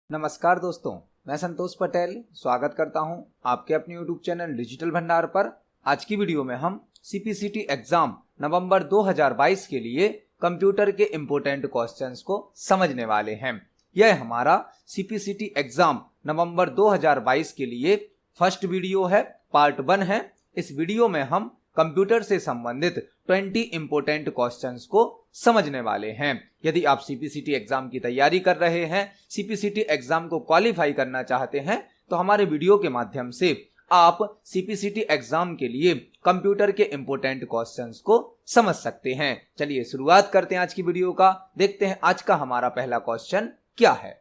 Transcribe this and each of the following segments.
नमस्कार दोस्तों, मैं संतोष पटेल स्वागत करता हूं आपके अपने YouTube चैनल डिजिटल भंडार पर। आज की वीडियो में हम CPCT एग्जाम नवंबर 2022 के लिए कंप्यूटर के इम्पोर्टेंट क्वेश्चंस को समझने वाले हैं। यह हमारा CPCT एग्जाम नवंबर 2022 के लिए फर्स्ट वीडियो है, पार्ट 1 है। इस वीडियो में हम कंप्यूटर से संबंधित 20 इंपोर्टेंट क्वेश्चंस को समझने वाले हैं। यदि आप CPCT एग्जाम की तैयारी कर रहे हैं, CPCT एग्जाम को क्वालिफाई करना चाहते हैं, तो हमारे वीडियो के माध्यम से आप CPCT एग्जाम के लिए कंप्यूटर के इंपोर्टेंट क्वेश्चंस को समझ सकते हैं। चलिए शुरुआत करते हैं आज की वीडियो का। देखते हैं आज का हमारा पहला क्वेश्चन क्या है।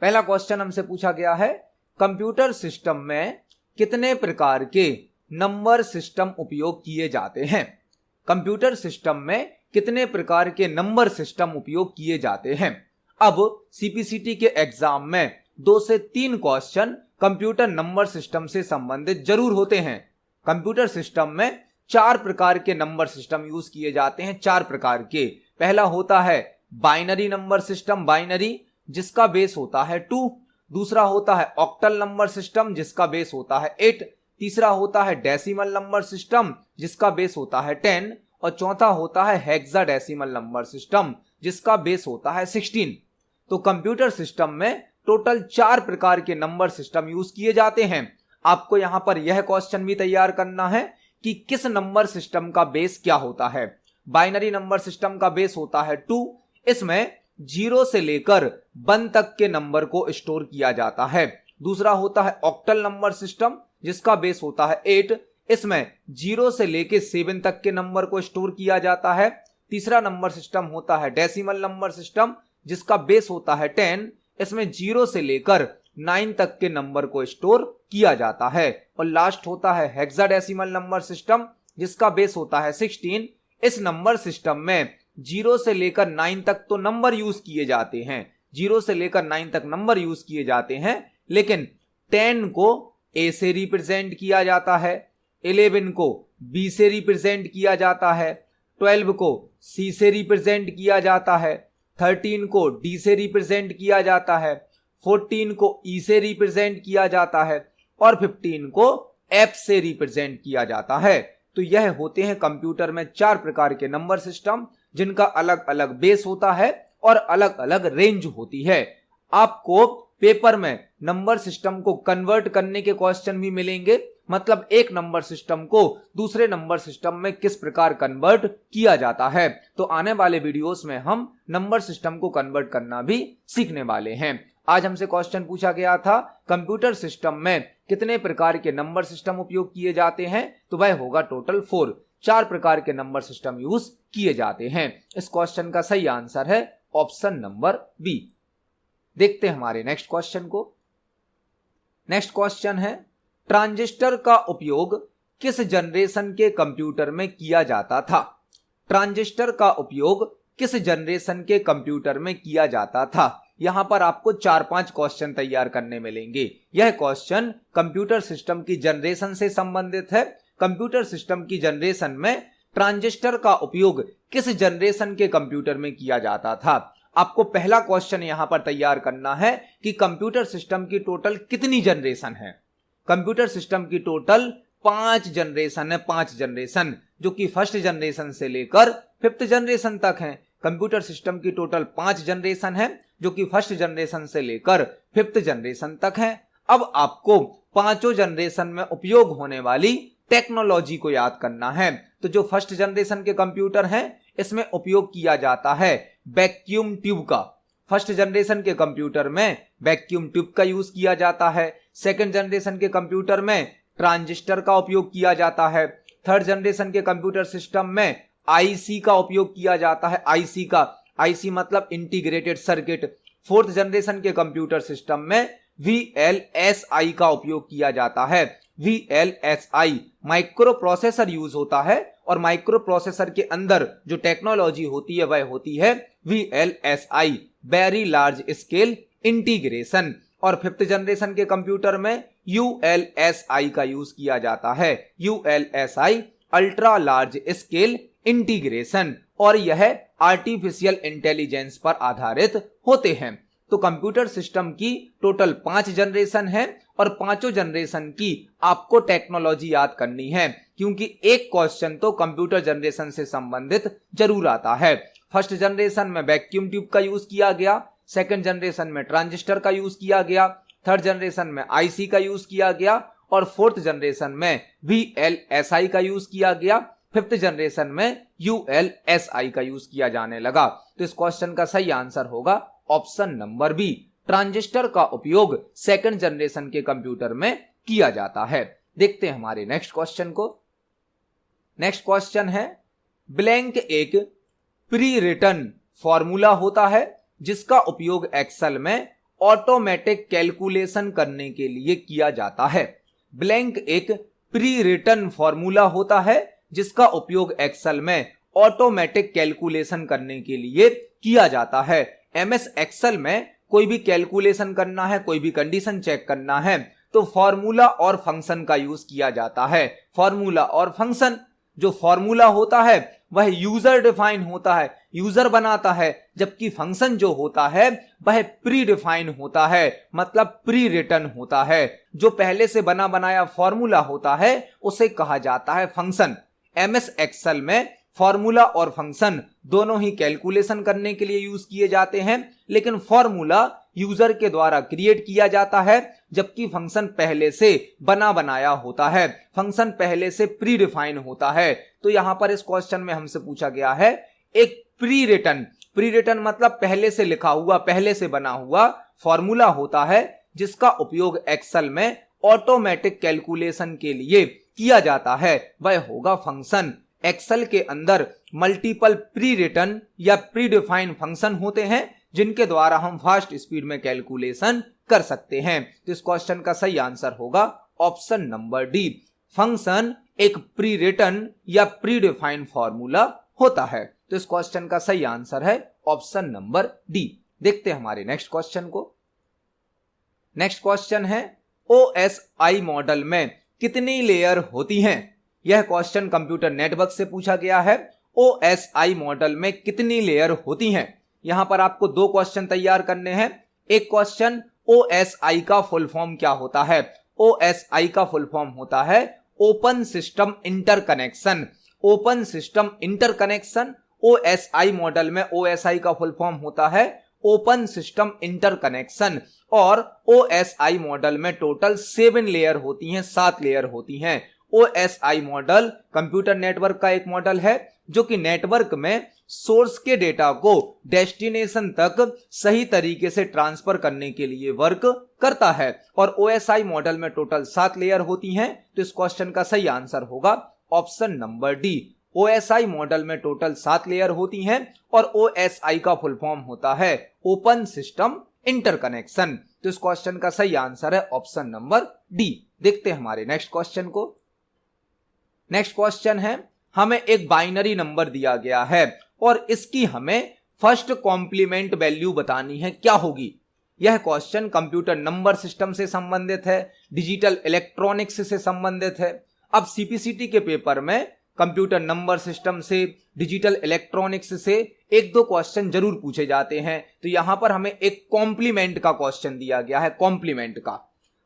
पहला क्वेश्चन हमसे पूछा गया है, कंप्यूटर सिस्टम में कितने प्रकार के नंबर सिस्टम उपयोग किए जाते हैं। कंप्यूटर सिस्टम में कितने प्रकार के नंबर सिस्टम उपयोग किए जाते हैं। अब CPCT के एग्जाम में 2 से 3 क्वेश्चन कंप्यूटर नंबर सिस्टम से संबंधित जरूर होते हैं। कंप्यूटर सिस्टम में 4 प्रकार के नंबर सिस्टम यूज किए जाते हैं, 4 प्रकार के। पहला होता है बाइनरी नंबर सिस्टम, बाइनरी जिसका बेस होता है 2। दूसरा होता है ऑक्टल नंबर सिस्टम जिसका बेस होता है 8। तीसरा होता है डेसिमल नंबर सिस्टम जिसका बेस होता है 10। और चौथा होता है हेक्साडेसिमल नंबर सिस्टम जिसका बेस होता है 16। तो कंप्यूटर सिस्टम में टोटल 4 प्रकार के नंबर सिस्टम यूज किए जाते हैं। आपको यहां पर यह क्वेश्चन भी तैयार करना है कि किस नंबर सिस्टम का बेस क्या होता है। बाइनरी नंबर सिस्टम का बेस होता है 2। इसमें 0 से लेकर 1 तक के नंबर को स्टोर किया जाता है। दूसरा होता है ऑक्टल नंबर सिस्टम जिसका बेस होता है 8। इसमें 0 से लेकर 7 तक के नंबर को स्टोर किया जाता है। तीसरा नंबर सिस्टम होता है डेसिमल नंबर सिस्टम जिसका बेस होता है 10। इसमें 0 से लेकर 9 तक के नंबर को स्टोर किया जाता है। और लास्ट होता है हेक्साडेसिमल नंबर सिस्टम जिसका बेस होता है 16। इस नंबर सिस्टम में 0 से लेकर 9 तक तो नंबर यूज किए जाते हैं, 0 से लेकर 9 तक नंबर यूज किए जाते हैं, लेकिन 10 को A से रिप्रेजेंट किया जाता है, 11 को B से रिप्रेजेंट किया जाता है, 12 को C से रिप्रेजेंट किया जाता है, 13 को D से रिप्रेजेंट किया जाता है, 14 को E से रिप्रेजेंट किया जाता है और 15 को F से रिप्रेजेंट किया जाता है। तो यह होते हैं कंप्यूटर में 4 प्रकार के नंबर सिस्टम जिनका अलग अलग बेस होता है और अलग अलग रेंज होती है। आपको पेपर में नंबर सिस्टम को कन्वर्ट करने के क्वेश्चन भी मिलेंगे, मतलब एक नंबर सिस्टम को दूसरे नंबर सिस्टम में किस प्रकार कन्वर्ट किया जाता है। तो आने वाले वीडियोस में हम नंबर सिस्टम को कन्वर्ट करना भी सीखने वाले हैं। आज हमसे क्वेश्चन पूछा गया था कंप्यूटर सिस्टम में कितने प्रकार के नंबर सिस्टम उपयोग किए जाते हैं, तो वह होगा टोटल 4 प्रकार के नंबर सिस्टम यूज किए जाते हैं। इस क्वेश्चन का सही आंसर है ऑप्शन नंबर बी। देखते हैं हमारे नेक्स्ट क्वेश्चन को। नेक्स्ट क्वेश्चन है, ट्रांजिस्टर का उपयोग किस जनरेशन के कंप्यूटर में किया जाता था। ट्रांजिस्टर का उपयोग किस जनरेशन के कंप्यूटर में किया जाता था। यहां पर आपको 4-5 क्वेश्चन तैयार करने मिलेंगे। यह क्वेश्चन कंप्यूटर सिस्टम की जनरेशन से संबंधित है। कंप्यूटर सिस्टम की जनरेशन में ट्रांजिस्टर का उपयोग किस जनरेशन के कंप्यूटर में किया जाता था। आपको पहला क्वेश्चन यहां पर तैयार करना है कि कंप्यूटर सिस्टम की टोटल कितनी जनरेशन है। कंप्यूटर सिस्टम की टोटल 5 जनरेशन है, 5 जनरेशन, जो कि फर्स्ट जनरेशन से लेकर 5th जनरेशन तक है। कंप्यूटर सिस्टम की टोटल 5 जनरेशन है जो कि फर्स्ट जनरेशन से लेकर 5th जनरेशन तक है। अब आपको 5 जनरेशन में उपयोग होने वाली टेक्नोलॉजी को याद करना है। तो जो फर्स्ट जनरेशन के कंप्यूटर हैं इसमें उपयोग किया जाता है वैक्यूम ट्यूब का। फर्स्ट जनरेशन के कंप्यूटर में वैक्यूम ट्यूब का यूज किया जाता है। सेकंड जनरेशन के कंप्यूटर में ट्रांजिस्टर का उपयोग किया जाता है। थर्ड जनरेशन के कंप्यूटर सिस्टम में आईसी का उपयोग किया जाता है। आईसी मतलब इंटीग्रेटेड सर्किट। फोर्थ जनरेशन के कंप्यूटर सिस्टम में VLSI का उपयोग किया जाता है। VLSI माइक्रो प्रोसेसर यूज होता है और माइक्रो प्रोसेसर के अंदर जो टेक्नोलॉजी होती है वह होती है VLSI, very large scale integration. और 5th जनरेशन के कंप्यूटर में ULSI का यूज किया जाता है। ULSI ultra large scale integration. और यह आर्टिफिशियल इंटेलिजेंस पर आधारित होते हैं। तो कंप्यूटर सिस्टम की टोटल 5 जनरेशन है और पांचों जनरेशन की आपको टेक्नोलॉजी याद करनी है, क्योंकि एक क्वेश्चन तो कंप्यूटर जनरेशन से संबंधित जरूर आता है। फर्स्ट जनरेशन में वैक्यूम ट्यूब का यूज किया गया, सेकंड जनरेशन में ट्रांजिस्टर का यूज किया गया, थर्ड जनरेशन में आईसी का यूज किया गया और फोर्थ जनरेशन में VLSI का यूज किया गया, फिफ्थ जनरेशन में ULSI का यूज किया जाने लगा। तो इस क्वेश्चन का सही आंसर होगा ऑप्शन नंबर बी, ट्रांजिस्टर का उपयोग सेकंड जनरेशन के कंप्यूटर में किया जाता है। देखते हैं हमारे नेक्स्ट क्वेश्चन को। नेक्स्ट क्वेश्चन है, ब्लैंक एक प्री रिटन फॉर्मूला होता है जिसका उपयोग एक्सेल में ऑटोमेटिक कैलकुलेशन करने के लिए किया जाता है। ब्लैंक एक प्री रिटन फॉर्मूला होता है जिसका उपयोग एक्सेल में ऑटोमेटिक कैलकुलेशन करने के लिए किया जाता है। MS एक्सेल में कोई भी कैलकुलेशन करना है, कोई भी कंडीशन चेक करना है तो फॉर्मूला और फंक्शन का यूज किया जाता है। फॉर्मूला और फंक्शन, जो फॉर्मूला होता है वह यूजर डिफाइन होता है, यूजर बनाता है, जबकि फंक्शन जो होता है वह प्री डिफाइन होता है, मतलब प्री रिटन होता है। जो पहले से बना बनाया फॉर्मूला होता है उसे कहा जाता है फंक्शन। MS एक्सेल में फॉर्मूला और फंक्शन दोनों ही कैलकुलेशन करने के लिए यूज किए जाते हैं, लेकिन फॉर्मूला यूजर के द्वारा क्रिएट किया जाता है जबकि फंक्शन पहले से बना बनाया होता है, फंक्शन पहले से प्री डिफाइन होता है। तो यहां पर इस क्वेश्चन में हमसे पूछा गया है एक प्री रिटन मतलब पहले से लिखा हुआ, पहले से बना हुआ फॉर्मूला होता है जिसका उपयोग एक्सेल में ऑटोमेटिक कैलकुलेशन के लिए किया जाता है, वह होगा फंक्शन। एक्सेल के अंदर मल्टीपल प्री रिटन या प्री डिफाइंड फंक्शन होते हैं जिनके द्वारा हम फास्ट स्पीड में कैलकुलेशन कर सकते हैं। तो इस क्वेश्चन का सही आंसर होगा ऑप्शन नंबर डी, फंक्शन एक प्री रिटन या प्री डिफाइंड फॉर्मूला होता है। तो इस क्वेश्चन का सही आंसर है ऑप्शन नंबर डी। देखते हैं हमारे नेक्स्ट क्वेश्चन को। नेक्स्ट क्वेश्चन है, OSI मॉडल में कितनी लेयर होती हैं? यह क्वेश्चन कंप्यूटर नेटवर्क से पूछा गया है। OSI मॉडल में कितनी लेयर होती हैं? यहां पर आपको दो क्वेश्चन तैयार करने हैं। एक क्वेश्चन, OSI का फुल फॉर्म क्या होता है? OSI का फुल फॉर्म होता है open system interconnection. Open system interconnection, OSI model में OSI का फुल फॉर्म होता है ओपन सिस्टम इंटरकनेक्शन। और OSI मॉडल में टोटल 7 लेयर होती हैं, 7 लेयर होती हैं। OSI मॉडल कंप्यूटर नेटवर्क का एक मॉडल है जो कि नेटवर्क में सोर्स के डेटा को डेस्टिनेशन तक सही तरीके से ट्रांसफर करने के लिए वर्क करता है। और OSI मॉडल में टोटल 7 लेयर होती हैं। तो इस क्वेश्चन का सही आंसर होगा option number D, OSI model में टोटल 7 लेयर होती हैं और OSI का फुल फॉर्म होता है ओपन सिस्टम इंटरकनेक्शन। तो इस क्वेश्चन का सही आंसर है ऑप्शन नंबर डी। देखते हैं हमारे नेक्स्ट क्वेश्चन को। नेक्स्ट क्वेश्चन है, हमें एक बाइनरी नंबर दिया गया है और इसकी हमें फर्स्ट कॉम्प्लीमेंट वैल्यू बतानी है, क्या होगी? यह क्वेश्चन कंप्यूटर नंबर सिस्टम से संबंधित है, डिजिटल इलेक्ट्रॉनिक्स से संबंधित है। अब CPCT के पेपर में कंप्यूटर नंबर सिस्टम से, डिजिटल इलेक्ट्रॉनिक्स से एक दो क्वेश्चन जरूर पूछे जाते हैं। तो यहां पर हमें एक कॉम्प्लीमेंट का क्वेश्चन दिया गया है। कॉम्प्लीमेंट का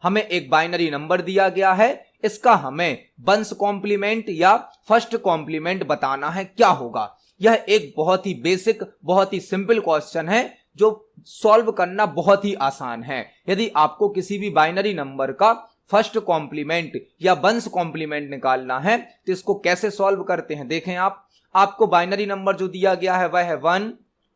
हमें एक बाइनरी नंबर दिया गया है, इसका हमें वंश कॉम्प्लीमेंट या फर्स्ट कॉम्प्लीमेंट बताना है, क्या होगा? यह एक बहुत ही बेसिक, बहुत ही सिंपल क्वेश्चन है जो सॉल्व करना बहुत ही आसान है। यदि आपको किसी भी बाइनरी नंबर का फर्स्ट कॉम्प्लीमेंट या वंश कॉम्प्लीमेंट निकालना है तो इसको कैसे सॉल्व करते हैं देखें आप। आपको बाइनरी नंबर जो दिया गया है वह है 1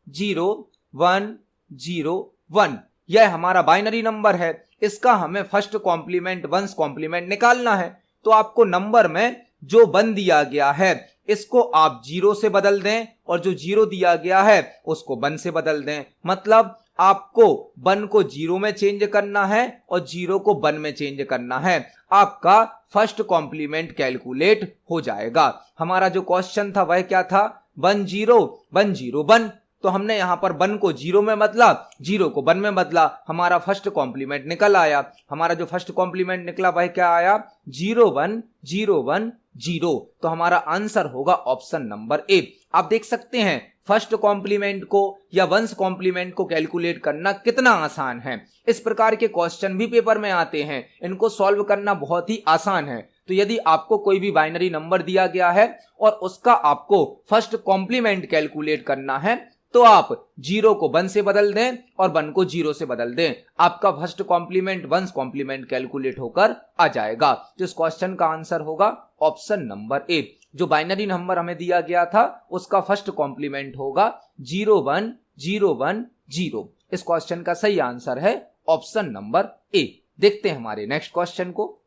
0 1 0 1। यह हमारा बाइनरी नंबर है, इसका हमें फर्स्ट कॉम्प्लीमेंट, वंश कॉम्प्लीमेंट निकालना है। तो आपको नंबर में जो 1 दिया गया है इसको आप 0 से बदल दें और जो 0 दिया गया है उसको 1 से बदल दें। मतलब आपको 1 को 0 में चेंज करना है और 0 को 1 में चेंज करना है। आपका फर्स्ट कॉम्प्लीमेंट कैलकुलेट हो जाएगा। हमारा जो क्वेश्चन था वह क्या था? 1 0 1 0 1। तो हमने यहां पर 1 को 0 में बदला, 0 को 1 में बदला, हमारा फर्स्ट कॉम्प्लीमेंट निकल आया। हमारा जो फर्स्ट कॉम्प्लीमेंट निकला वह क्या आया? 0 1 0 1 0। तो हमारा आंसर होगा ऑप्शन नंबर ए। आप देख सकते हैं फर्स्ट कॉम्प्लीमेंट को या वंस कॉम्प्लीमेंट को कैलकुलेट करना कितना आसान है। इस प्रकार के क्वेश्चन भी पेपर में आते हैं, इनको सॉल्व करना बहुत ही आसान है। तो यदि आपको कोई भी बाइनरी नंबर दिया गया है और उसका आपको फर्स्ट कॉम्प्लीमेंट कैलकुलेट करना है तो आप 0 को 1 से बदल दें और 1 को 0 से बदल दें, आपका first complement ones complement calculate होकर आ जाएगा। तो इस क्वेश्चन का आंसर होगा ऑप्शन नंबर ए। जो बाइनरी नंबर हमें दिया गया था उसका फर्स्ट कॉम्प्लीमेंट होगा 01010। इस क्वेश्चन का सही आंसर है ऑप्शन नंबर ए। देखते हैं हमारे नेक्स्ट क्वेश्चन को।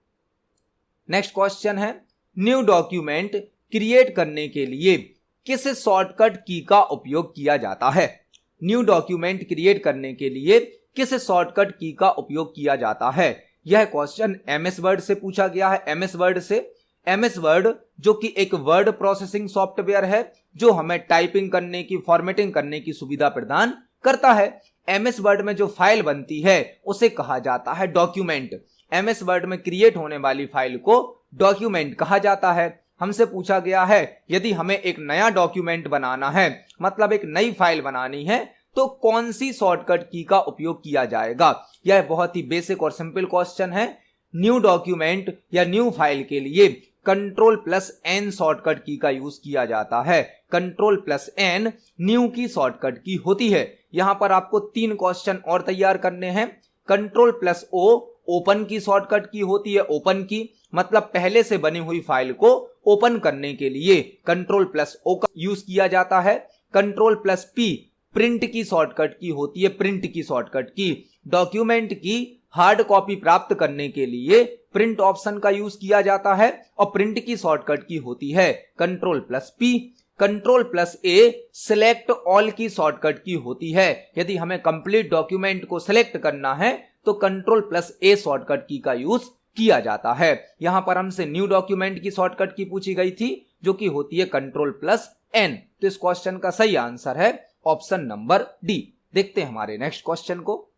नेक्स्ट क्वेश्चन है न्यू डॉक्यूमेंट क्रिएट करने के लिए किस शॉर्टकट की का उपयोग किया जाता है। न्यू डॉक्यूमेंट क्रिएट करने के लिए किस शॉर्टकट की का उपयोग किया जाता है। यह क्वेश्चन एमएस वर्ड से पूछा गया है। एमएस वर्ड से, एमएस वर्ड जो कि एक वर्ड प्रोसेसिंग सॉफ्टवेयर है जो हमें टाइपिंग करने की, फॉर्मेटिंग करने की सुविधा प्रदान करता है। एमएस वर्ड में जो फाइल बनती है उसे कहा जाता है डॉक्यूमेंट। एमएस वर्ड में क्रिएट होने वाली फाइल को डॉक्यूमेंट कहा जाता है। हमसे पूछा गया है यदि हमें एक नया डॉक्यूमेंट बनाना है, मतलब एक नई फाइल बनानी है, तो कौन सी शॉर्टकट की का उपयोग किया जाएगा। यह बहुत ही बेसिक और सिंपल क्वेश्चन है। न्यू डॉक्यूमेंट या न्यू फाइल के लिए Ctrl+N शॉर्टकट की का यूज किया जाता है। Ctrl+N न्यू की शॉर्टकट की होती है। यहां पर आपको 3 क्वेश्चन और तैयार करने हैं। Ctrl+O ओपन की शॉर्टकट की होती है। ओपन की मतलब पहले से बनी हुई फाइल को ओपन करने के लिए Ctrl+O का यूज किया जाता है। Ctrl+P प्रिंट की शॉर्टकट की होती है। प्रिंट की शॉर्टकट की, डॉक्यूमेंट की हार्ड कॉपी प्राप्त करने के लिए प्रिंट ऑप्शन का यूज किया जाता है और प्रिंट की शॉर्टकट की होती है Ctrl+P। Ctrl+A सिलेक्ट ऑल की शॉर्टकट की होती है। यदि हमें कंप्लीट डॉक्यूमेंट को सिलेक्ट करना है तो Ctrl+A शॉर्टकट की का यूज किया जाता है। यहां पर हमसे न्यू डॉक्यूमेंट की शॉर्टकट की पूछी गई थी जो कि होती है Ctrl+N। तो इस क्वेश्चन का सही आंसर है ऑप्शन नंबर डी। देखते हैं हमारे नेक्स्ट क्वेश्चन को।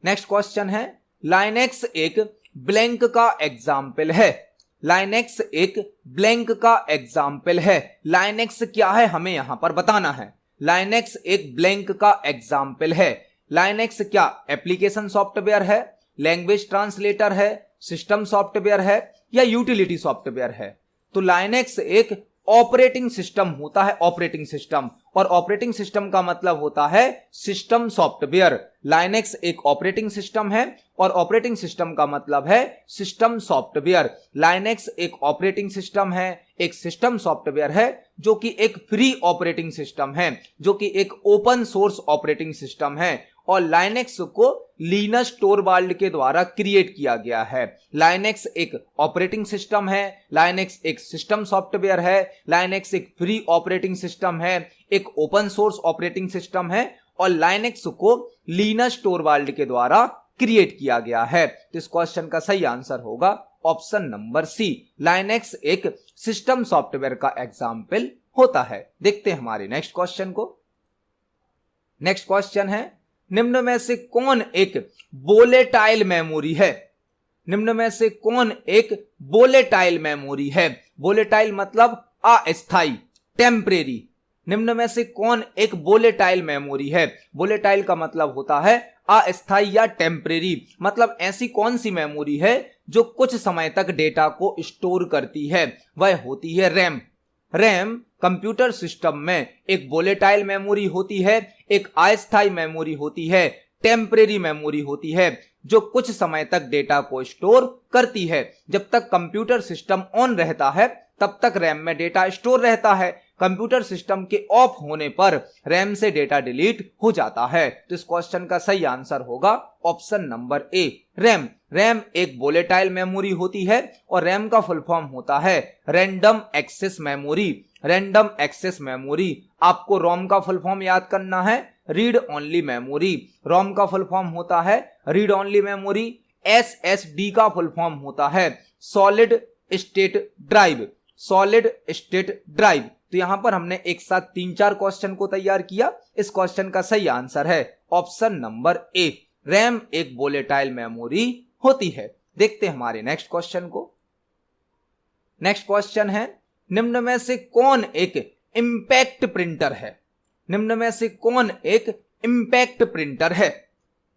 नेक्स्ट क्वेश्चन है लाइनेक्स एक ब्लैंक का एग्जाम्पल है। लाइनेक्स एक ब्लैंक का एग्जाम्पल है। लाइनेक्स क्या है हमें यहां पर बताना है। लाइनेक्स एक ब्लैंक का एग्जाम्पल है। लाइनेक्स क्या एप्लीकेशन सॉफ्टवेयर है, लैंग्वेज ट्रांसलेटर है, सिस्टम सॉफ्टवेयर है या यूटिलिटी सॉफ्टवेयर है। तो लाइनेक्स एक ऑपरेटिंग सिस्टम होता है। ऑपरेटिंग सिस्टम, और ऑपरेटिंग सिस्टम का मतलब होता है सिस्टम सॉफ्टवेयर। लाइनेक्स एक ऑपरेटिंग सिस्टम है और ऑपरेटिंग सिस्टम का मतलब है सिस्टम सॉफ्टवेयर। लाइनेक्स एक ऑपरेटिंग सिस्टम है, एक सिस्टम सॉफ्टवेयर है जो कि एक फ्री ऑपरेटिंग सिस्टम है, जो कि एक ओपन सोर्स ऑपरेटिंग सिस्टम है और लाइनेक्स को लिनस टोरवाल्ड के द्वारा क्रिएट किया गया है। लाइनेक्स एक ऑपरेटिंग सिस्टम है, लाइनेक्स एक सिस्टम सॉफ्टवेयर है, लाइनेक्स एक फ्री ऑपरेटिंग सिस्टम है, एक ओपन सोर्स ऑपरेटिंग सिस्टम है और लाइनेक्स को लिनस टोरवाल्ड के द्वारा क्रिएट किया गया है। तो इस क्वेश्चन का सही आंसर होगा ऑप्शन नंबर सी। लाइनेक्स एक सिस्टम सॉफ्टवेयर का एग्जाम्पल होता है। देखते हैं हमारे नेक्स्ट क्वेश्चन को। नेक्स्ट क्वेश्चन है निम्न में से कौन एक वोलेटाइल मेमोरी है। निम्न में से कौन एक वोलेटाइल मेमोरी है। वोलेटाइल मतलब अस्थाई, टेम्परेरी। निम्न में से कौन एक वोलेटाइल मेमोरी है। वोलेटाइल का मतलब होता है अस्थाई या टेम्परेरी, मतलब ऐसी कौन सी मेमोरी है जो कुछ समय तक डेटा को स्टोर करती है। वह होती है रैम। रैम कंप्यूटर सिस्टम में एक वोलेटाइल मेमोरी होती है, एक अस्थाई मेमोरी होती है, टेम्परेरी मेमोरी होती है जो कुछ समय तक डेटा को स्टोर करती है। जब तक कंप्यूटर सिस्टम ऑन रहता है तब तक रैम में डेटा स्टोर रहता है। कंप्यूटर सिस्टम के ऑफ होने पर रैम से डेटा डिलीट हो जाता है। तो इस क्वेश्चन का सही आंसर होगा option number A, RAM. RAM एक वोलेटाइल मेमोरी होती है और रैम का फुल फॉर्म होता है random access memory. Random access memory. आपको रोम का फुल फॉर्म याद करना है, रीड ओनली मेमोरी। रोम का फुल फॉर्म होता है रीड ओनली मेमोरी। एसएसडी का फुल फॉर्म होता है solid state drive. Solid state drive. तो यहां पर हमने एक साथ 3-4 क्वेश्चन को तैयार किया। इस क्वेश्चन का सही आंसर है ऑप्शन नंबर ए, रैम एक वोलेटाइल मेमोरी होती है। देखते हैं हमारे नेक्स्ट क्वेश्चन को। नेक्स्ट क्वेश्चन है, निम्न में से कौन एक इंपैक्ट प्रिंटर है? निम्न में से कौन एक इंपैक्ट प्रिंटर है?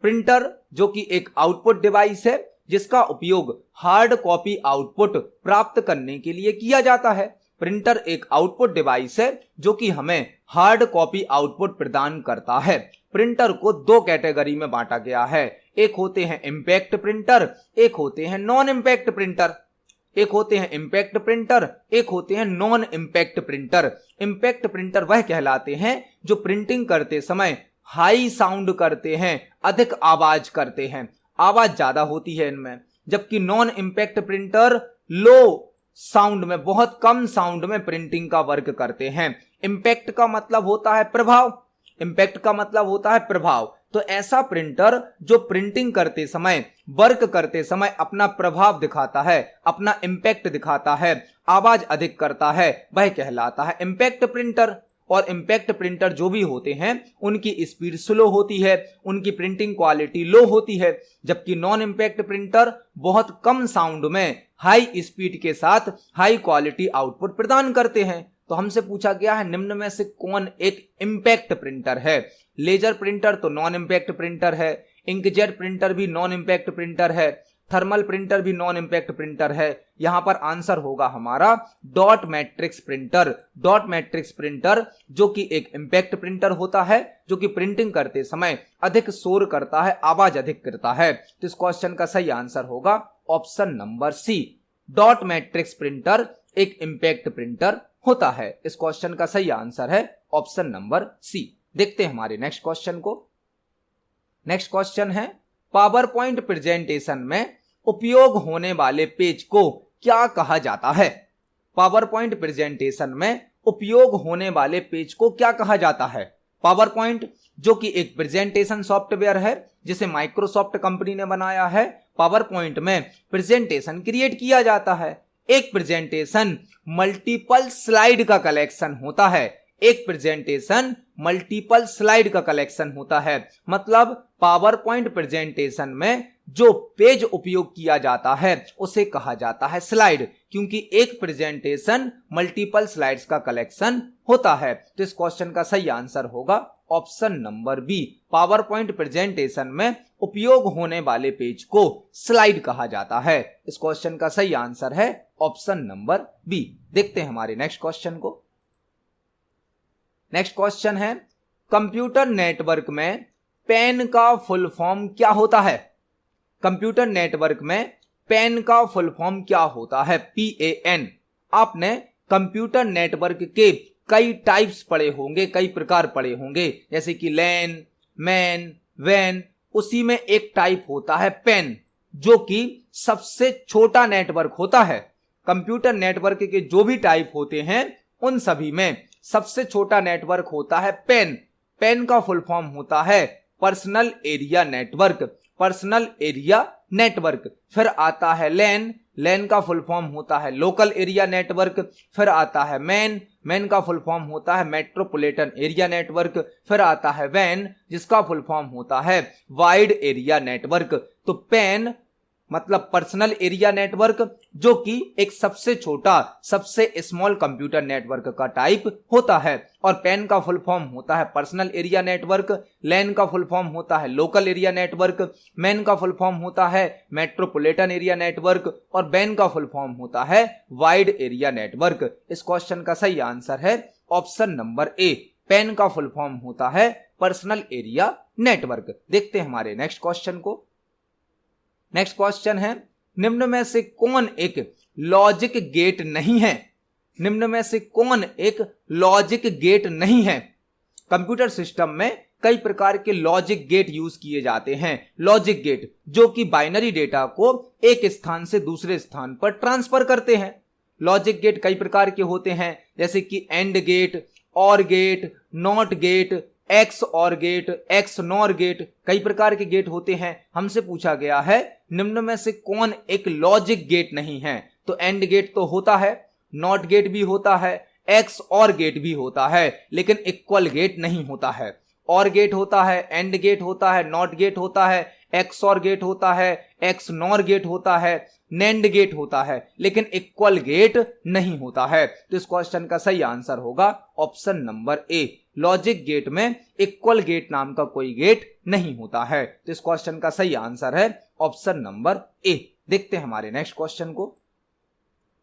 प्रिंटर जो कि एक आउटपुट डिवाइस है जिसका उपयोग हार्ड कॉपी आउटपुट प्राप्त करने के लिए किया जाता है। प्रिंटर एक आउटपुट डिवाइस है जो कि हमें हार्ड कॉपी आउटपुट प्रदान करता है। प्रिंटर को दो कैटेगरी में बांटा गया है, एक होते हैं इंपैक्ट प्रिंटर, एक होते हैं नॉन इंपैक्ट प्रिंटर। एक होते हैं इंपैक्ट प्रिंटर, एक होते हैं non impact printer. Impact printer वह कहलाते हैं जो प्रिंटिंग करते समय हाई साउंड करते हैं, अधिक आवाज करते हैं, आवाज ज्यादा होती है इनमें। जबकि non impact printer low sound में, बहुत कम साउंड में प्रिंटिंग का वर्क करते हैं। इंपैक्ट का मतलब होता है प्रभाव, इंपैक्ट का मतलब होता है प्रभाव। तो ऐसा प्रिंटर जो प्रिंटिंग करते समय, वर्क करते समय अपना प्रभाव दिखाता है, अपना इंपैक्ट दिखाता है, आवाज अधिक करता है, वह कहलाता है इंपैक्ट प्रिंटर। और इंपैक्ट प्रिंटर जो भी होते हैं उनकी स्पीड स्लो होती है, उनकी प्रिंटिंग क्वालिटी लो होती है। जबकि नॉन इंपैक्ट प्रिंटर बहुत कम साउंड में हाई स्पीड के साथ हाई क्वालिटी आउटपुट प्रदान करते हैं। तो हमसे पूछा गया है निम्न में से कौन एक इंपैक्ट प्रिंटर है? लेजर प्रिंटर तो नॉन इंपैक्ट प्रिंटर है, इंकजेट प्रिंटर भी नॉन इंपैक्ट प्रिंटर है, थर्मल प्रिंटर भी नॉन इंपैक्ट प्रिंटर है। यहां पर आंसर होगा हमारा dot matrix printer. Dot matrix printer जो कि एक इंपैक्ट प्रिंटर होता है, जो कि प्रिंटिंग करते समय अधिक शोर करता है, आवाज अधिक करता है। तो इस क्वेश्चन का सही आंसर होगा option number C. Dot matrix printer एक इंपैक्ट प्रिंटर होता है। इस क्वेश्चन का सही आंसर है ऑप्शन नंबर सी। देखते हैं हमारे नेक्स्ट क्वेश्चन को। नेक्स्ट क्वेश्चन है, पावर पॉइंट प्रेजेंटेशन में उपयोग होने वाले पेज को क्या कहा जाता है? पावर पॉइंट प्रेजेंटेशन में उपयोग होने वाले पेज को क्या कहा जाता है? पावर पॉइंट जो कि एक प्रेजेंटेशन सॉफ्टवेयर है जिसे माइक्रोसॉफ्ट कंपनी ने बनाया है। पावर पॉइंट में प्रेजेंटेशन क्रिएट किया जाता है। एक प्रेजेंटेशन मल्टीपल स्लाइड का कलेक्शन होता है। एक प्रेजेंटेशन मल्टीपल स्लाइड का कलेक्शन होता है। मतलब पावर पॉइंट प्रेजेंटेशन में जो पेज उपयोग किया जाता है उसे कहा जाता है स्लाइड, क्योंकि एक प्रेजेंटेशन मल्टीपल स्लाइड्स का कलेक्शन होता है। तो इस क्वेश्चन का सही आंसर होगा option number B. PowerPoint presentation में उपयोग होने वाले पेज को स्लाइड कहा जाता है। इस क्वेश्चन का सही आंसर है ऑप्शन नंबर बी। देखते हैं हमारे नेक्स्ट क्वेश्चन को। नेक्स्ट क्वेश्चन है, कंप्यूटर नेटवर्क में पैन का फुल फॉर्म क्या होता है? कंप्यूटर नेटवर्क में पैन का फुल फॉर्म क्या होता है? PAN। आपने कंप्यूटर नेटवर्क के कई टाइप्स पढ़े होंगे, कई प्रकार पढ़े होंगे, जैसे कि लैन, मैन, वैन। उसी में एक टाइप होता है पैन, जो कि सबसे छोटा नेटवर्क होता है। कंप्यूटर नेटवर्क के जो भी टाइप होते हैं उन सभी में सबसे छोटा नेटवर्क होता है पैन। पैन का फुल फॉर्म होता है personal area network. Personal area network. फिर आता है लैन। लैन का फुल फॉर्म होता है लोकल एरिया नेटवर्क। फिर आता है मैन। मैन का फुल फॉर्म होता है मेट्रोपॉलिटन एरिया नेटवर्क। फिर आता है वैन, जिसका फुल फॉर्म होता है वाइड एरिया नेटवर्क। तो पैन मतलब पर्सनल एरिया नेटवर्क, जो कि एक सबसे छोटा, सबसे स्मॉल कंप्यूटर नेटवर्क का टाइप होता है। और पैन का फुल फॉर्म होता है पर्सनल एरिया नेटवर्क। लैन का फुल फॉर्म होता है लोकल एरिया नेटवर्क। मैन का फुल फॉर्म होता है मेट्रोपॉलिटन एरिया नेटवर्क। और वैन का फुल फॉर्म होता है वाइड एरिया नेटवर्क। इस क्वेश्चन का सही आंसर है ऑप्शन नंबर ए। पैन का फुल फॉर्म होता है पर्सनल एरिया नेटवर्क। देखते हैं हमारे नेक्स्ट क्वेश्चन को। नेक्स्ट क्वेश्चन है, निम्न में से कौन एक लॉजिक गेट नहीं है? निम्न में से कौन एक लॉजिक गेट नहीं है? कंप्यूटर सिस्टम में कई प्रकार के लॉजिक गेट यूज किए जाते हैं। लॉजिक गेट जो कि बाइनरी डेटा को एक स्थान से दूसरे स्थान पर ट्रांसफर करते हैं। लॉजिक गेट कई प्रकार के होते हैं, जैसे कि एंड गेट, और गेट, नॉट गेट, एक्स और गेट, एक्स नॉर गेट, कई प्रकार के गेट होते हैं। हमसे पूछा गया है निम्न में से कौन एक लॉजिक गेट नहीं है? तो एंड गेट तो होता है, नॉट गेट भी होता है, एक्स और गेट भी होता है, लेकिन इक्वल गेट नहीं होता है। और गेट होता है, एंड गेट होता है, नॉट गेट होता है, एक्स और गेट होता है, एक्स नॉर गेट होता है, नैंड गेट होता है लेकिन इक्वल गेट नहीं होता है। तो इस क्वेश्चन का सही आंसर होगा option number A, logic gate में इक्वल गेट नाम का कोई गेट नहीं होता है। तो इस क्वेश्चन का सही आंसर है ऑप्शन नंबर ए। देखते हैं हमारे नेक्स्ट क्वेश्चन को।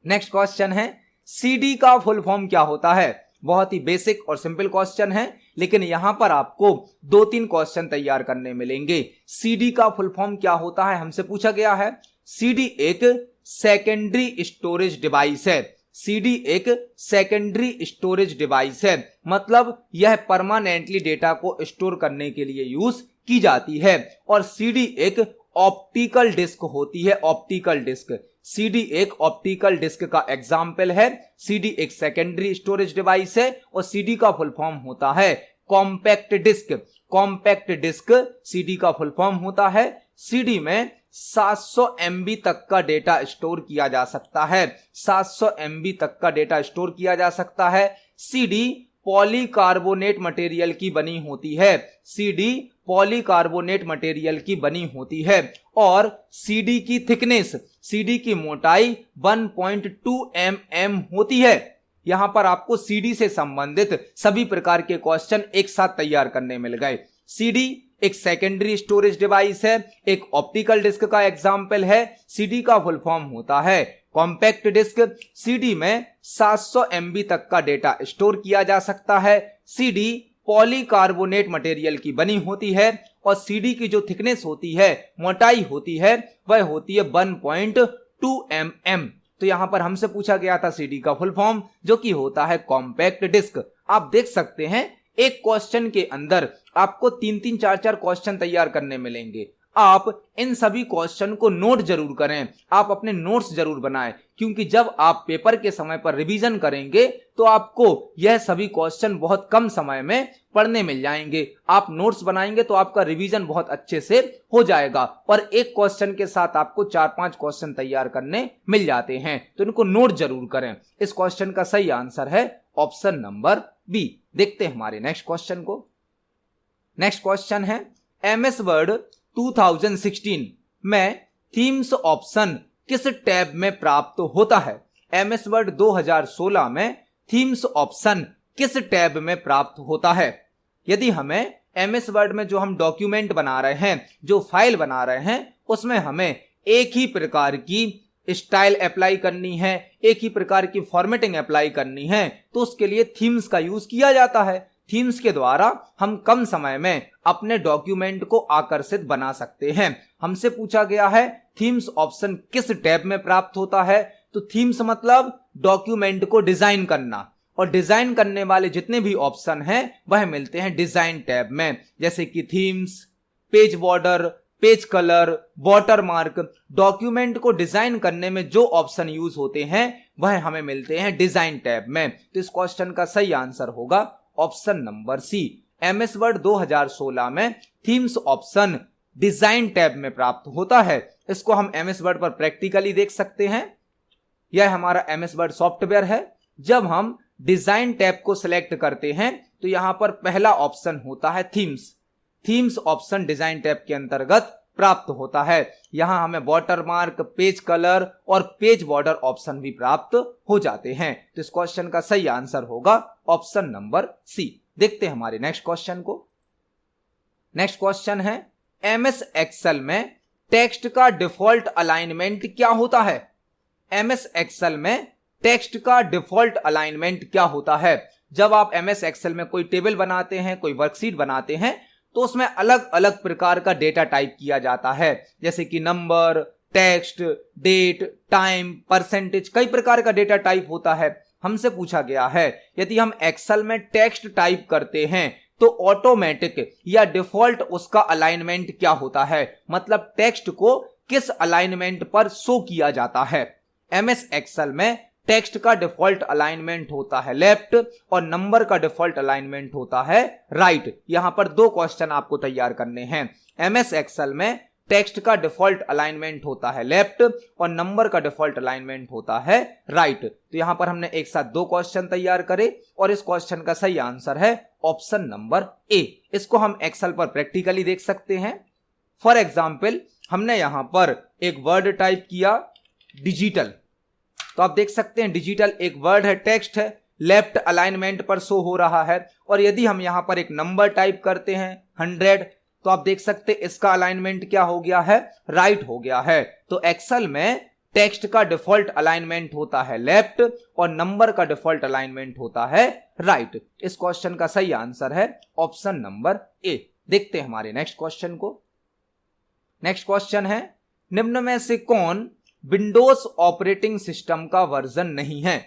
नेक्स्ट क्वेश्चन है सीडी का फुल फॉर्म क्या होता है। बहुत ही बेसिक और सिंपल क्वेश्चन है, लेकिन यहां पर आपको 2-3 क्वेश्चन तैयार करने मिलेंगे। सीडी का फुल फॉर्म क्या होता है हमसे पूछा गया है। सीडी एक सेकेंडरी स्टोरेज डिवाइस है। सीडी एक सेकेंडरी स्टोरेज डिवाइस है, मतलब यह परमानेंटली डेटा को स्टोर करने के लिए यूज की जाती है। और सीडी एक ऑप्टिकल डिस्क होती है। ऑप्टिकल डिस्क, सीडी एक ऑप्टिकल डिस्क का एग्जाम्पल है। सीडी एक सेकेंडरी स्टोरेज डिवाइस है और सीडी का फुल फॉर्म होता है compact disc. Compact disc CD का फुल फॉर्म होता है। सीडी में 700 MB तक का डेटा स्टोर किया जा सकता है। 700 MB तक का डेटा स्टोर किया जा सकता है। सीडी पॉलीकार्बोनेट मटेरियल की बनी होती है। सीडी पॉलीकार्बोनेट मटेरियल की बनी होती है और सीडी की थिकनेस, सीडी की मोटाई 1.2 mm होती है। यहां पर आपको सीडी से संबंधित सभी प्रकार के क्वेश्चन एक साथ तैयार करने मिल गए। सीडी एक सेकेंडरी स्टोरेज डिवाइस है, एक ऑप्टिकल डिस्क का एग्जाम्पल है। सीडी का फुल फॉर्म होता है कॉम्पैक्ट डिस्क। सीडी में 700 MB तक का डेटा स्टोर किया जा सकता है। सीडी पॉलीकार्बोनेट मटेरियल की बनी होती है और सीडी की जो थिकनेस होती है, मोटाई होती है, वह होती है 1.2 mm। तो यहां पर हमसे पूछा गया था सीडी का फुल फॉर्म, जो कि होता है कॉम्पैक्ट डिस्क। आप देख सकते हैं एक क्वेश्चन के अंदर आपको 3-3, 4-4 क्वेश्चन तैयार करने मिलेंगे। आप इन सभी क्वेश्चन को नोट जरूर करें, आप अपने नोट्स जरूर बनाएं, क्योंकि जब आप पेपर के समय पर रिवीजन करेंगे तो आपको यह सभी क्वेश्चन बहुत कम समय में पढ़ने मिल जाएंगे। आप नोट्स बनाएंगे तो आपका रिवीजन बहुत अच्छे से हो जाएगा और एक क्वेश्चन के साथ आपको 4-5 क्वेश्चन तैयार करने मिल जाते हैं, तो इनको नोट जरूर करें। इस क्वेश्चन का सही आंसर है ऑप्शन नंबर बी। देखते हैं हमारे नेक्स्ट क्वेश्चन को। नेक्स्ट क्वेश्चन है MS वर्ड 2016 में थीम्स ऑप्शन किस टैब में प्राप्त होता है। MS वर्ड 2016 में थीम्स ऑप्शन किस टैब में प्राप्त होता है। यदि हमें MS वर्ड में जो हम डॉक्यूमेंट बना रहे हैं, जो फाइल बना रहे हैं, उसमें हमें एक ही प्रकार की स्टाइल अप्लाई करनी है, एक ही प्रकार की फॉर्मेटिंग अप्लाई करनी है, तो उसके लिए थीम्स का यूज किया जाता है। थीम्स के द्वारा हम कम समय में अपने डॉक्यूमेंट को आकर्षित बना सकते हैं। हमसे पूछा गया है थीम्स ऑप्शन किस टैब में प्राप्त होता है, तो थीम्स मतलब डॉक्यूमेंट को डिजाइन करना, और डिजाइन करने वाले जितने भी ऑप्शन हैं वह मिलते हैं डिजाइन टैब में, जैसे कि themes, page border, page colour, watermark. Document को डिजाइन करने में जो ऑप्शन यूज होते हैं वह हमें मिलते हैं डिजाइन टैब में। तो इस क्वेश्चन का सही आंसर होगा option number C. MS word 2016 में थीम्स ऑप्शन डिजाइन टैब में प्राप्त होता है। इसको हम MS वर्ड पर प्रैक्टिकली देख सकते हैं। यह हमारा MS वर्ड सॉफ्टवेयर है। जब हम डिजाइन टैब को सिलेक्ट करते हैं तो यहां पर पहला ऑप्शन होता है themes. Themes option design tab के अंतर्गत प्राप्त होता है। यहां हमें वाटरमार्क, पेज कलर और पेज बॉर्डर ऑप्शन भी प्राप्त हो जाते हैं। तो इस क्वेश्चन का सही आंसर होगा ऑप्शन नंबर सी। देखते हैं हमारे नेक्स्ट क्वेश्चन को। नेक्स्ट क्वेश्चन है MS एक्सेल में टेक्स्ट का डिफॉल्ट अलाइनमेंट क्या होता है। MS एक्सेल में टेक्स्ट का डिफॉल्ट अलाइनमेंट क्या होता है। जब आप MS एक्सेल में कोई टेबल बनाते हैं, कोई वर्कशीट बनाते हैं, तो उसमें अलग अलग प्रकार का डेटा टाइप किया जाता है, जैसे कि number, text, date, time, percentage, कई प्रकार का डेटा टाइप होता है। हमसे पूछा गया है यदि हम एक्सेल में टेक्स्ट टाइप करते हैं तो ऑटोमेटिक या डिफॉल्ट उसका अलाइनमेंट क्या होता है, मतलब टेक्स्ट को किस अलाइनमेंट पर शो किया जाता है। MS एक्सेल में टेक्स्ट का डिफॉल्ट अलाइनमेंट होता है लेफ्ट और नंबर का डिफॉल्ट अलाइनमेंट होता है राइट। यहां पर 2 क्वेश्चन आपको तैयार करने हैं। MS एक्सेल में टेक्स्ट का डिफॉल्ट अलाइनमेंट होता है लेफ्ट और नंबर का डिफॉल्ट अलाइनमेंट होता है राइट। तो यहां पर हमने एक साथ 2 क्वेश्चन तैयार करे और इस क्वेश्चन का सही आंसर है ऑप्शन नंबर ए। इसको हम एक्सेल पर प्रैक्टिकली देख सकते हैं। फॉर एग्जाम्पल, हमने यहां पर एक वर्ड टाइप किया डिजिटल। तो आप देख सकते हैं डिजिटल एक वर्ड है, टेक्स्ट है, लेफ्ट अलाइनमेंट पर शो हो रहा है। और यदि हम यहां पर एक नंबर टाइप करते हैं 100, तो आप देख सकते हैं इसका अलाइनमेंट क्या हो गया है, राइट हो गया है। तो एक्सेल में टेक्स्ट का डिफॉल्ट अलाइनमेंट होता है लेफ्ट और नंबर का डिफॉल्ट अलाइनमेंट होता है राइट। इस क्वेश्चन का सही आंसर है ऑप्शन नंबर ए। देखते हैं हमारे नेक्स्ट क्वेश्चन को। नेक्स्ट क्वेश्चन है, निम्न में से कौन विंडोज ऑपरेटिंग सिस्टम का वर्जन नहीं है?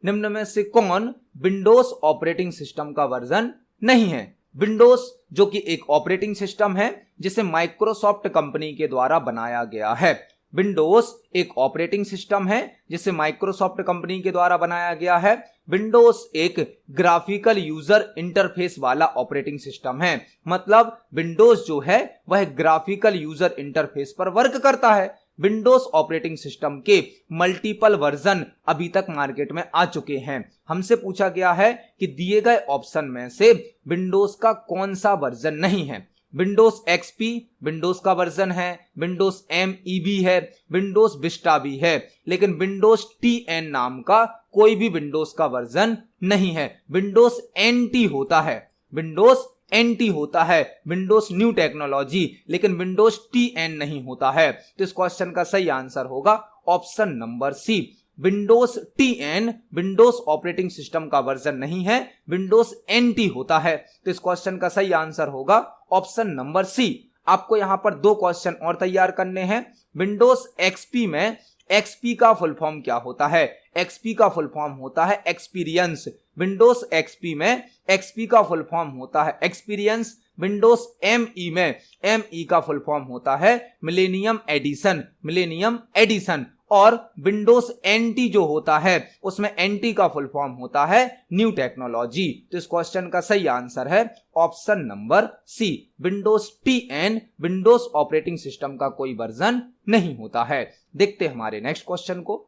निम्न में से कौन विंडोज ऑपरेटिंग सिस्टम का वर्जन नहीं है? विंडोज जो कि एक ऑपरेटिंग सिस्टम है जिसे माइक्रोसॉफ्ट कंपनी के द्वारा बनाया गया है। विंडोज एक ऑपरेटिंग सिस्टम है जिसे माइक्रोसॉफ्ट कंपनी के द्वारा बनाया गया है। विंडोज एक ग्राफिकल यूजर इंटरफेस वाला ऑपरेटिंग सिस्टम है। मतलब विंडोज जो है वह ग्राफिकल यूजर इंटरफेस पर वर्क करता है। विंडोज ऑपरेटिंग सिस्टम के मल्टीपल वर्जन अभी तक मार्केट में आ चुके हैं। हमसे पूछा गया है कि दिए गए ऑप्शन में से विंडोज का कौन सा वर्जन नहीं है। विंडोज एक्सपी विंडोज का वर्जन है, विंडोज ME भी है, विंडोज विस्टा भी है, लेकिन विंडोज TN नाम का कोई भी विंडोज का वर्जन नहीं है। विंडोज NT होता है, विंडोज NT होता है, विंडोज न्यू टेक्नोलॉजी, लेकिन विंडोज TN नहीं होता है। तो इस क्वेश्चन का सही आंसर होगा option number C. Windows TN Windows operating system का वर्जन नहीं है, विंडोज NT होता है। तो इस क्वेश्चन का सही आंसर होगा ऑप्शन नंबर सी। आपको यहां पर दो क्वेश्चन और तैयार करने हैं। विंडोज XP में XP का फुल फॉर्म क्या होता है? XP का फुल फॉर्म होता है एक्सपीरियंस। विंडोज XP में XP का फुल फॉर्म होता है एक्सपीरियंस। विंडोज ME में ME का फुल फॉर्म होता है मिलेनियम एडिशन, मिलेनियम एडिशन। और विंडोज NT जो होता है उसमें NT का फुल फॉर्म होता है न्यू टेक्नोलॉजी। तो इस क्वेश्चन का सही आंसर है option number C. Windows TN Windows operating system का कोई वर्जन नहीं होता है। देखते हैं हमारे नेक्स्ट क्वेश्चन को।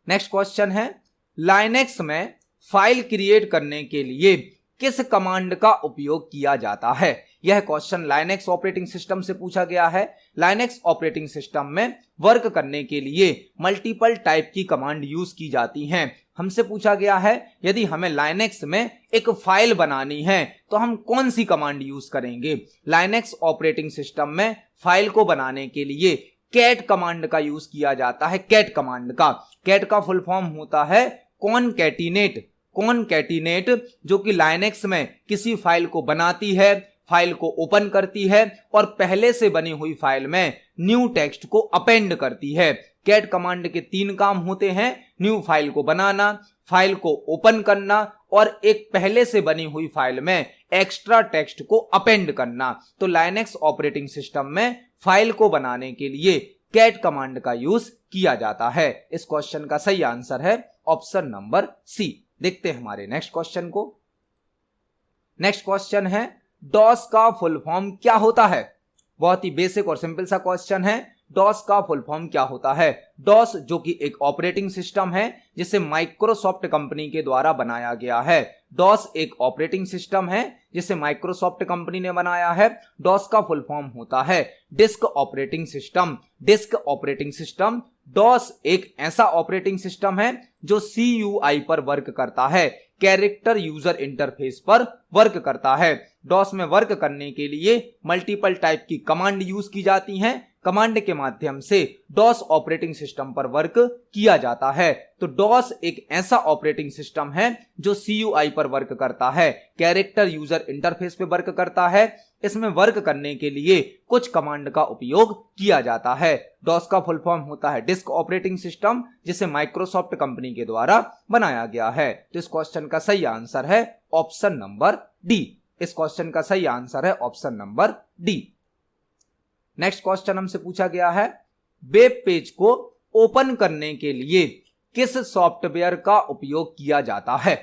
नेक्स्ट क्वेश्चन है, लाइनेक्स में फाइल क्रिएट करने के लिए किस कमांड का उपयोग किया जाता है? यह क्वेश्चन लाइनेक्स ऑपरेटिंग सिस्टम से पूछा गया है। लाइनेक्स ऑपरेटिंग सिस्टम में वर्क करने के लिए मल्टीपल टाइप की कमांड यूज की जाती हैं। हमसे पूछा गया है यदि हमें लाइनेक्स में एक फाइल बनानी है तो हम कौन सी कमांड यूज करेंगे? लाइनेक्स ऑपरेटिंग सिस्टम में फाइल को बनाने के लिए कैट कमांड का यूज किया जाता है। कैट कमांड का, कैट का फुल फॉर्म होता है कॉनकैटिनेट। कॉनकैटिनेट जो कि लाइनेक्स में किसी फाइल को बनाती है, फाइल को ओपन करती है और पहले से बनी हुई फाइल में न्यू टेक्स्ट को अपेंड करती है। कैट कमांड के 3 काम होते हैं, न्यू फाइल को बनाना, फाइल को ओपन करना और एक पहले से बनी हुई फाइल में एक्स्ट्रा टेक्स्ट को अपेंड करना। तो लाइनेक्स ऑपरेटिंग सिस्टम में फाइल को बनाने के लिए कैट कमांड का यूज किया जाता है। इस क्वेश्चन का सही आंसर है ऑप्शन नंबर सी। देखते हैं हमारे नेक्स्ट क्वेश्चन को। नेक्स्ट क्वेश्चन है, डॉस का फुल फॉर्म क्या होता है? बहुत ही बेसिक और सिंपल सा क्वेश्चन है। डॉस का फुल फॉर्म क्या होता है? डॉस जो कि एक ऑपरेटिंग सिस्टम है जिसे माइक्रोसॉफ्ट कंपनी के द्वारा बनाया गया है। डॉस एक ऑपरेटिंग सिस्टम है जिसे माइक्रोसॉफ्ट कंपनी ने बनाया है। डॉस का फुल फॉर्म होता है disk operating system. Disk operating system. DOS एक ऐसा ऑपरेटिंग सिस्टम है जो CUI पर वर्क करता है, कैरेक्टर यूजर इंटरफेस पर वर्क करता है। डॉस में वर्क करने के लिए मल्टीपल टाइप की कमांड यूज की जाती हैं। कमांड के माध्यम से डॉस ऑपरेटिंग सिस्टम पर वर्क किया जाता है। तो डॉस एक ऐसा ऑपरेटिंग सिस्टम है जो CUI पर वर्क करता है, कैरेक्टर यूजर इंटरफेस पे वर्क करता है। इसमें वर्क करने के लिए कुछ कमांड का उपयोग किया जाता है। डॉस का फुल फॉर्म होता है डिस्क ऑपरेटिंग सिस्टम जिसे माइक्रोसॉफ्ट कंपनी के द्वारा बनाया गया है। तो इस क्वेश्चन का सही आंसर है ऑप्शन नंबर डी। इस क्वेश्चन का सही आंसर है option number D. Next question हमसे पूछा गया है, वेब पेज को ओपन करने के लिए किस सॉफ्टवेयर का उपयोग किया जाता है?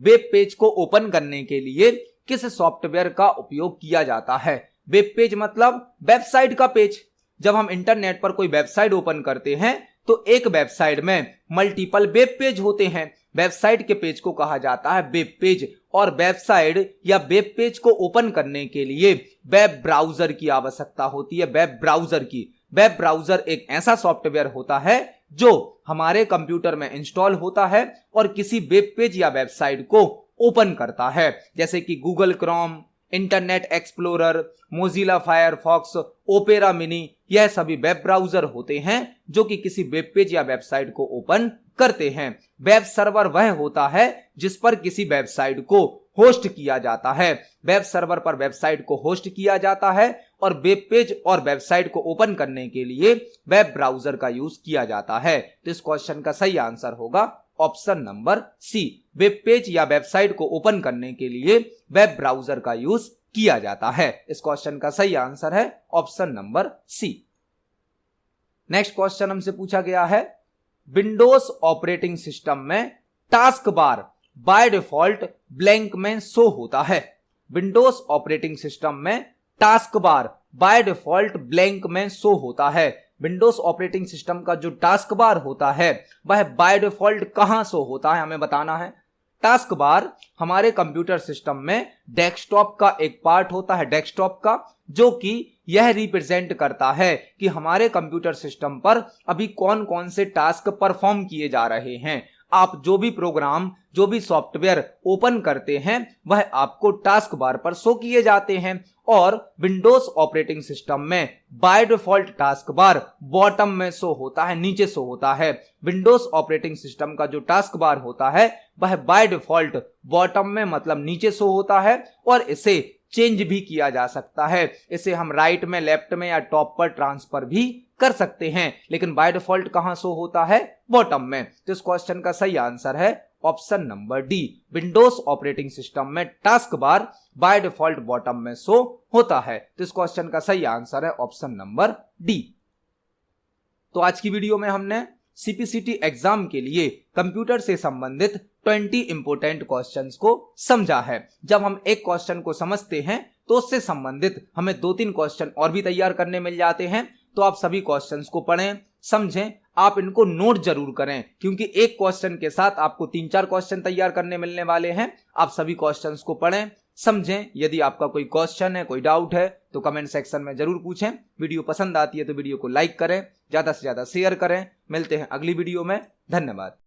वेब पेज को ओपन करने के लिए किस सॉफ्टवेयर का उपयोग किया जाता है? वेब पेज मतलब वेबसाइट का पेज। जब हम इंटरनेट पर कोई वेबसाइट ओपन करते हैं तो एक वेबसाइट में मल्टीपल वेब पेज होते हैं। वेबसाइट के पेज को कहा जाता है वेब पेज। और वेबसाइट या वेब पेज को ओपन करने के लिए वेब ब्राउजर की आवश्यकता होती है। वेब ब्राउजर की। वेब ब्राउजर एक ऐसा सॉफ्टवेयर होता है जो हमारे कंप्यूटर में इंस्टॉल होता है और किसी वेब पेज या वेबसाइट को ओपन करता है, जैसे कि Google Chrome, internet explorer, Mozilla Firefox, opera mini. यह सभी वेब ब्राउजर होते हैं जो कि किसी वेब पेज या वेबसाइट को ओपन करते हैं। वेब सर्वर वह होता है जिस पर किसी वेबसाइट को होस्ट किया जाता है। वेब सर्वर पर वेबसाइट को होस्ट किया जाता है और वेब पेज और वेबसाइट को ओपन करने के लिए वेब ब्राउजर का यूज किया जाता है। तो इस क्वेश्चन का सही आंसर होगा option number C. Web page या वेबसाइट को ओपन करने के लिए वेब ब्राउजर का यूज किया जाता है। इस क्वेश्चन का सही आंसर है option number C. Next question हमसे पूछा गया है, विंडोज ऑपरेटिंग सिस्टम में task bar by default blank में शो होता है। विंडोज ऑपरेटिंग सिस्टम में task bar by default blank में शो होता है। विंडोज ऑपरेटिंग सिस्टम का जो टास्क बार होता है वह बाय डिफॉल्ट कहां शो होता है, हमें बताना है। टास्क बार हमारे कंप्यूटर सिस्टम में डेस्कटॉप का एक पार्ट होता है, डेस्कटॉप का, जो कि यह रिप्रेजेंट करता है कि हमारे कंप्यूटर सिस्टम पर अभी कौन कौन से टास्क परफॉर्म किए जा रहे हैं। आप जो भी प्रोग्राम, जो भी सॉफ्टवेयर ओपन करते हैं वह आपको टास्क बार पर शो किए जाते हैं। और विंडोज ऑपरेटिंग सिस्टम में by default task bar bottom में शो होता है, नीचे शो होता है। विंडोज ऑपरेटिंग सिस्टम का जो टास्क बार होता है वह बाय डिफॉल्ट बॉटम में मतलब नीचे शो होता है और इसे चेंज भी किया जा सकता है। इसे हम राइट में, लेफ्ट में या टॉप पर ट्रांसफर भी कर सकते हैं, लेकिन बाय डिफॉल्ट कहां शो होता है, बॉटम में। तो इस क्वेश्चन का सही आंसर है option number D. Windows operating system में task bar by default bottom में शो होता है। तो इस क्वेश्चन का सही आंसर है ऑप्शन नंबर डी। तो आज की वीडियो में हमने सीपीसीटी एग्जाम के लिए कंप्यूटर से संबंधित 20 इंपोर्टेंट क्वेश्चंस को समझा है। जब हम एक क्वेश्चन को समझते हैं तो उससे संबंधित हमें 2-3 क्वेश्चन और भी तैयार करने मिल जाते हैं। तो आप सभी क्वेश्चंस को पढ़ें, समझें, आप इनको नोट जरूर करें, क्योंकि एक क्वेश्चन के साथ आपको 3-4 क्वेश्चन तैयार करने मिलने वाले हैं। आप सभी क्वेश्चंस को पढ़ें, समझें। यदि आपका कोई क्वेश्चन है, कोई डाउट है तो कमेंट सेक्शन में जरूर पूछें। वीडियो पसंद आती है तो वीडियो को लाइक करें, ज्यादा से ज्यादा शेयर करें। मिलते हैं अगली वीडियो में। धन्यवाद।